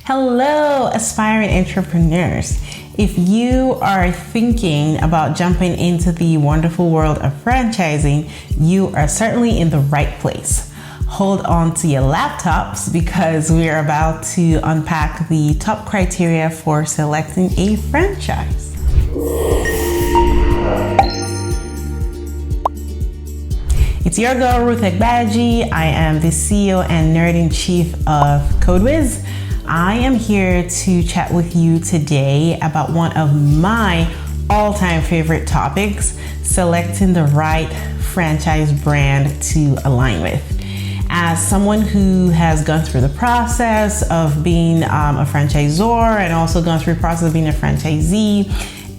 Hello, aspiring entrepreneurs. If you are thinking about jumping into the wonderful world of franchising, you are certainly in the right place. Hold on to your laptops because we are about to unpack the top criteria for selecting a franchise. It's your girl, Ruth Ekbaji. I am the CEO and Nerd-in-Chief of CodeWiz. I am here to chat with you today about one of my all-time favorite topics, selecting the right franchise brand to align with. As someone who has gone through the process of being a franchisor and also gone through the process of being a franchisee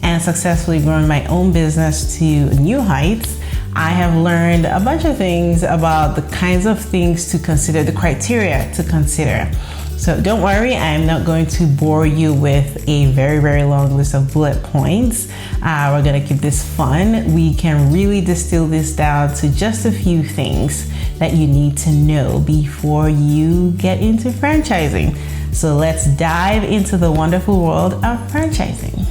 and successfully growing my own business to new heights, I have learned a bunch of things about the kinds of things to consider, the criteria to consider. So don't worry, I am not going to bore you with a very, very long list of bullet points. We're gonna keep this fun. We can really distill this down to just a few things that you need to know before you get into franchising. So let's dive into the wonderful world of franchising.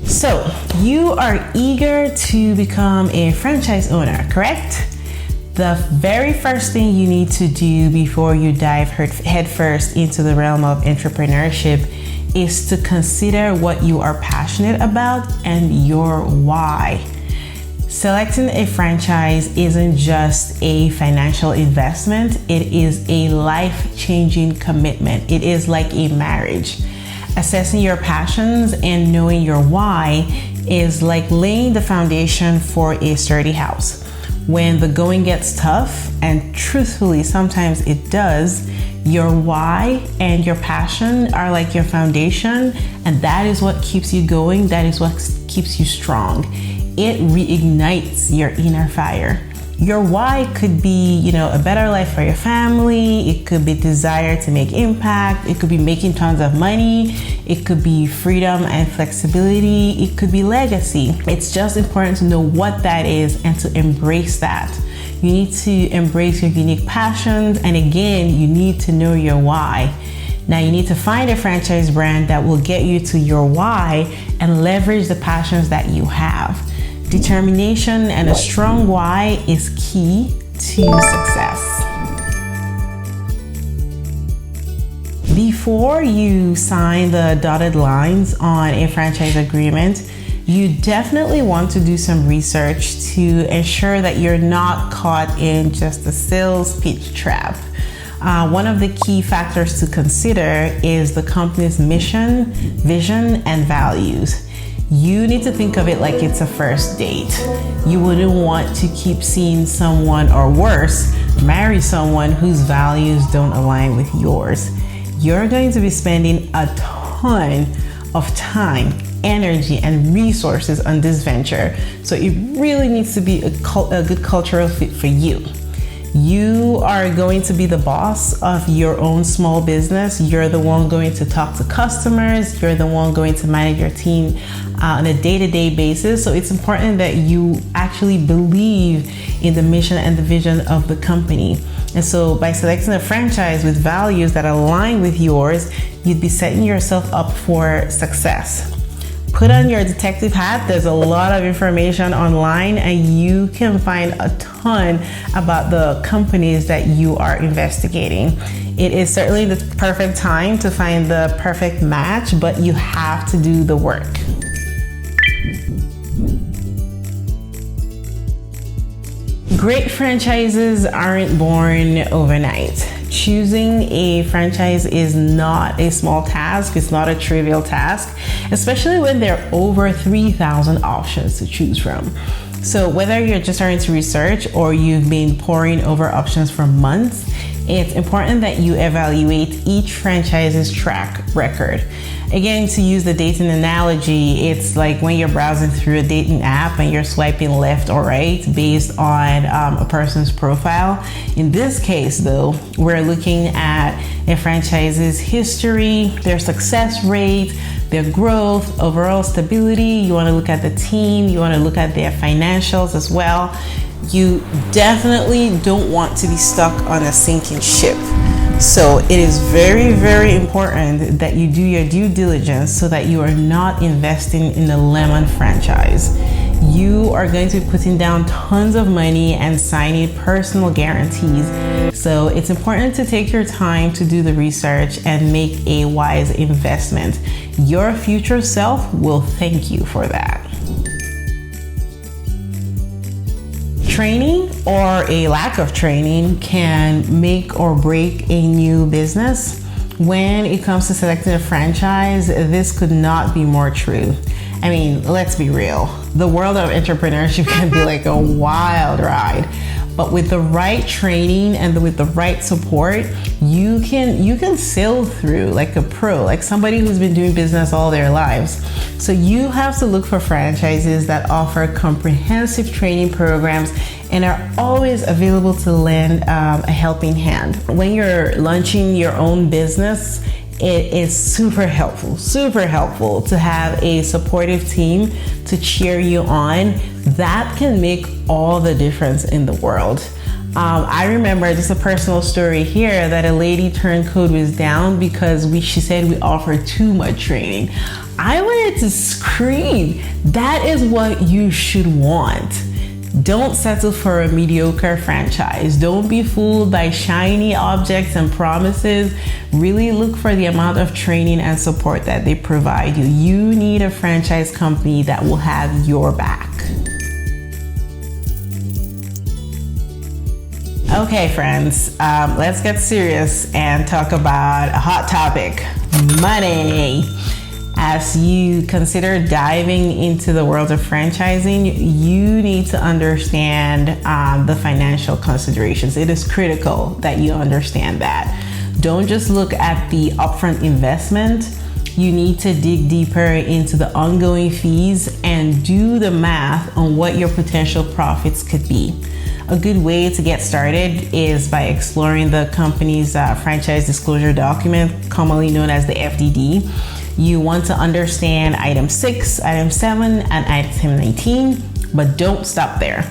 So, you are eager to become a franchise owner, correct? The very first thing you need to do before you dive headfirst into the realm of entrepreneurship is to consider what you are passionate about and your why. Selecting a franchise isn't just a financial investment, it is a life-changing commitment. It is like a marriage. Assessing your passions and knowing your why is like laying the foundation for a sturdy house. When the going gets tough, and truthfully, sometimes it does, your why and your passion are like your foundation, and that is what keeps you going, that is what keeps you strong. It reignites your inner fire. Your why could be, a better life for your family. It could be desire to make impact. It could be making tons of money. It could be freedom and flexibility. It could be legacy. It's just important to know what that is and to embrace that. You need to embrace your unique passions. And again, you need to know your why. Now you need to find a franchise brand that will get you to your why and leverage the passions that you have. Determination and a strong why is key to success. Before you sign the dotted lines on a franchise agreement, you definitely want to do some research to ensure that you're not caught in just a sales pitch trap. One of the key factors to consider is the company's mission, vision, and values. You need to think of it like it's a first date. You wouldn't want to keep seeing someone, or worse, marry someone whose values don't align with yours. You're going to be spending a ton of time, energy, and resources on this venture. So it really needs to be a good cultural fit for you. You are going to be the boss of your own small business. You're the one going to talk to customers. You're the one going to manage your team on a day-to-day basis. So it's important that you actually believe in the mission and the vision of the company. And so by selecting a franchise with values that align with yours, you'd be setting yourself up for success. Put on your detective hat. There's a lot of information online and you can find a ton about the companies that you are investigating. It is certainly the perfect time to find the perfect match, but you have to do the work. Great franchises aren't born overnight. Choosing a franchise is not a small task. It's not a trivial task, especially when there are over 3,000 options to choose from. So whether you're just starting to research or you've been poring over options for months, it's important that you evaluate each franchise's track record. Again, to use the dating analogy, it's like when you're browsing through a dating app and you're swiping left or right based on a person's profile. In this case, though, we're looking at a franchise's history, their success rate, their growth, overall stability. You want to look at the team, you want to look at their financials as well. You definitely don't want to be stuck on a sinking ship. So it is very, very important that you do your due diligence so that you are not investing in the lemon franchise. You are going to be putting down tons of money and signing personal guarantees. So it's important to take your time to do the research and make a wise investment. Your future self will thank you for that. Training or a lack of training can make or break a new business. When it comes to selecting a franchise, this could not be more true. I mean, let's be real. The world of entrepreneurship can be like a wild ride. But with the right training and with the right support, you can sail through like a pro, like somebody who's been doing business all their lives. So you have to look for franchises that offer comprehensive training programs and are always available to lend a helping hand. When you're launching your own business, it is super helpful to have a supportive team to cheer you on. That can make all the difference in the world. I remember just a personal story here that a lady turned code was down because she said we offer too much training. I wanted to scream. That is what you should want. Don't settle for a mediocre franchise. Don't be fooled by shiny objects and promises. Really look for the amount of training and support that they provide you. You need a franchise company that will have your back. Okay, friends, let's get serious and talk about a hot topic, money. As you consider diving into the world of franchising, you need to understand the financial considerations. It is critical that you understand that. Don't just look at the upfront investment. You need to dig deeper into the ongoing fees and do the math on what your potential profits could be. A good way to get started is by exploring the company's franchise disclosure document, commonly known as the FDD. You want to understand item 6, item 7, and item 19, but don't stop there.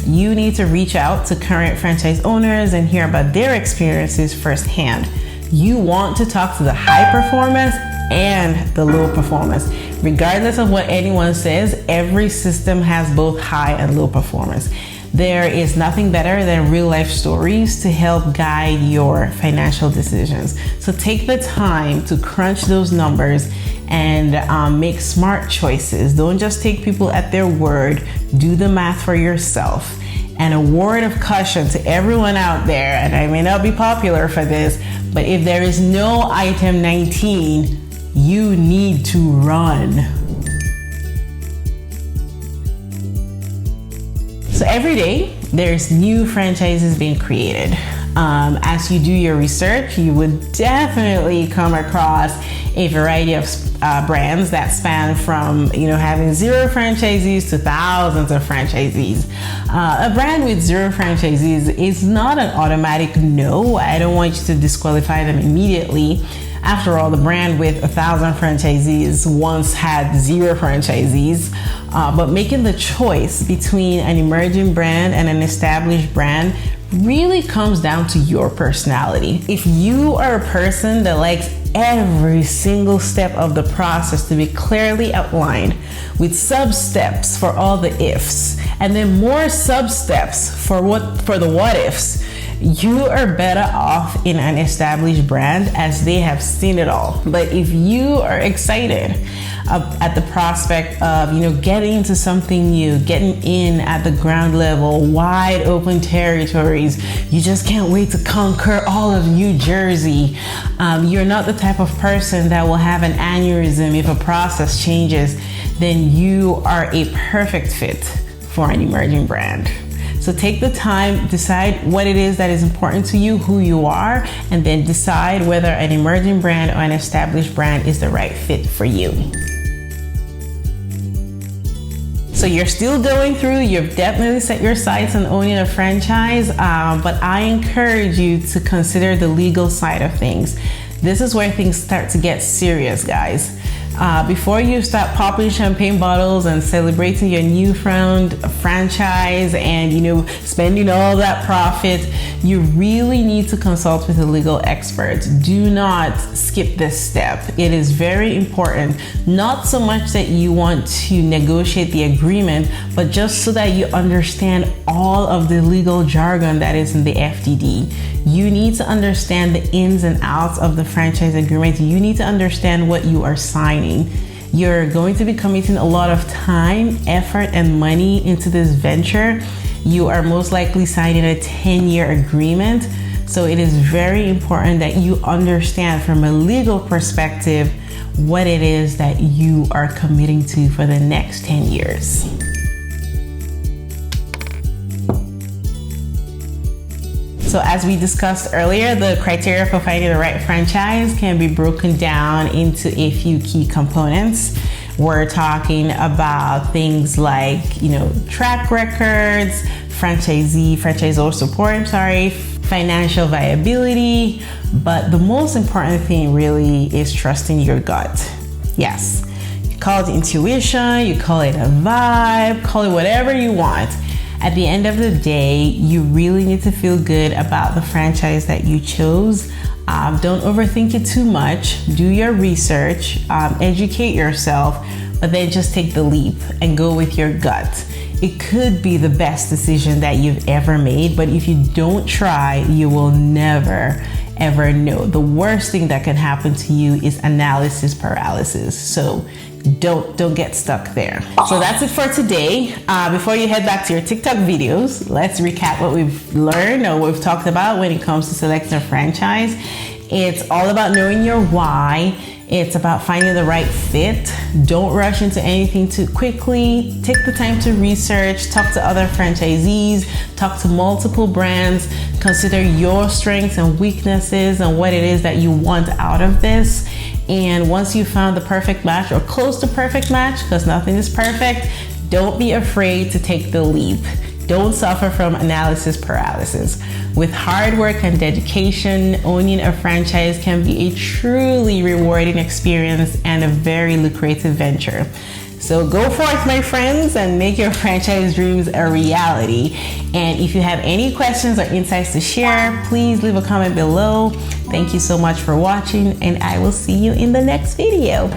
You need to reach out to current franchise owners and hear about their experiences firsthand. You want to talk to the high performers and the low performers. Regardless of what anyone says, every system has both high and low performers. There is nothing better than real life stories to help guide your financial decisions. So take the time to crunch those numbers and make smart choices. Don't just take people at their word. Do the math for yourself. And a word of caution to everyone out there, and I may not be popular for this, but if there is no item 19, you need to run. So every day, there's new franchises being created. As you do your research, you would definitely come across a variety of brands that span from having 0 franchisees to thousands of franchisees. A brand with 0 franchisees is not an automatic no. I don't want you to disqualify them immediately. After all, the brand with 1,000 franchisees once had 0 franchisees. But making the choice between an emerging brand and an established brand really comes down to your personality. If you are a person that likes every single step of the process to be clearly outlined with sub-steps for all the ifs, and then more sub-steps for the what ifs, you are better off in an established brand as they have seen it all. But if you are excited at the prospect of getting into something new, getting in at the ground level, wide open territories, you just can't wait to conquer all of New Jersey, you're not the type of person that will have an aneurysm if a process changes, then you are a perfect fit for an emerging brand. So take the time, decide what it is that is important to you, who you are, and then decide whether an emerging brand or an established brand is the right fit for you. So you're still going through, you've definitely set your sights on owning a franchise, but I encourage you to consider the legal side of things. This is where things start to get serious, guys. Before you start popping champagne bottles and celebrating your newfound franchise and, you know, spending all that profit, you really need to consult with a legal expert. Do not skip this step. It is very important, not so much that you want to negotiate the agreement, but just so that you understand all of the legal jargon that is in the FDD. You need to understand the ins and outs of the franchise agreement. You need to understand what you are signing. You're going to be committing a lot of time, effort, and money into this venture. You are most likely signing a 10-year agreement. So it is very important that you understand from a legal perspective what it is that you are committing to for the next 10 years. So as we discussed earlier, the criteria for finding the right franchise can be broken down into a few key components. We're talking about things like, you know, track records, franchisor support, financial viability, but the most important thing really is trusting your gut. Yes, you call it intuition, you call it a vibe, call it whatever you want. At the end of the day, you really need to feel good about the franchise that you chose. Don't overthink it too much. Do your research, educate yourself, but then just take the leap and go with your gut. It could be the best decision that you've ever made, but if you don't try, you will never ever know. The worst thing that can happen to you is analysis paralysis. So don't get stuck there. So that's it for today. Before you head back to your TikTok videos, let's recap what we've learned or we've talked about when it comes to selecting a franchise. It's all about knowing your why. It's about finding the right fit. Don't rush into anything too quickly. Take the time to research, talk to other franchisees, talk to multiple brands, consider your strengths and weaknesses and what it is that you want out of this. And once you found the perfect match or close to perfect match, because nothing is perfect, don't be afraid to take the leap. Don't suffer from analysis paralysis. With hard work and dedication, owning a franchise can be a truly rewarding experience and a very lucrative venture. So go forth, my friends, and make your franchise dreams a reality. And if you have any questions or insights to share, please leave a comment below. Thank you so much for watching, and I will see you in the next video.